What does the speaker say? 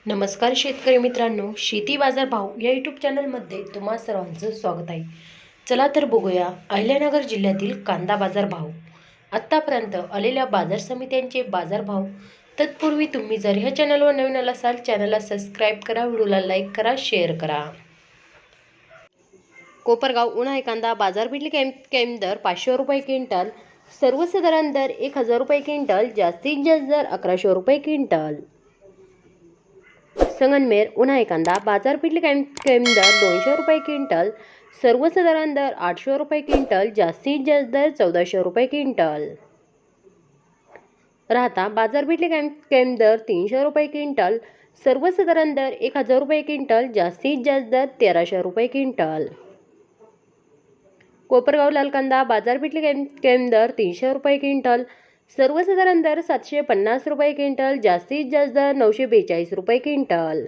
नमस्कार शेतकरी मित्रांनो, शेती बाजार भाव या यूट्यूब चॅनलमध्ये तुम्हा सर्वांचं स्वागत आहे. चला तर बघूया अहिल्यानगर जिल्ह्यातील कांदा बाजार भाव. आत्तापर्यंत आलेल्या बाजार समित्यांचे बाजार भाव. तत्पूर्वी तुम्ही जर ह्या चॅनलवर नवीन असाल चॅनलला सबस्क्राईब करा, व्हिडिओला लाईक करा, शेअर करा. कोपरगाव उन्हाळी कांदा बाजारपेठली कैम दर 500 रुपये क्विंटल, सर्वसाधारण दर 1000 रुपये क्विंटल, जास्तीत जास्त दर 1100 रुपये क्विंटल. संगमनेर उन्हाळी कांदा बाजारपेठली कैम दर 200 रुपये क्विंटल, सर्वसाधारण दर 800 रुपये क्विंटल, जास्तीत जास्त दर 1400 रुपये क्विंटल. राहता बाजारपेठली कैम दर 300 रुपये क्विंटल, सर्वसाधारण दर 1000 रुपये क्विंटल, जास्तीत जास्त दर 1300 रुपये क्विंटल. कोपरगाव लाल कांदा बाजारपेठली कैम दर 300 रुपये क्विंटल, सर्वसाधारण दर 750 रुपये क्विंटल, जास्तीत जास्त दर 942 रुपये क्विंटल.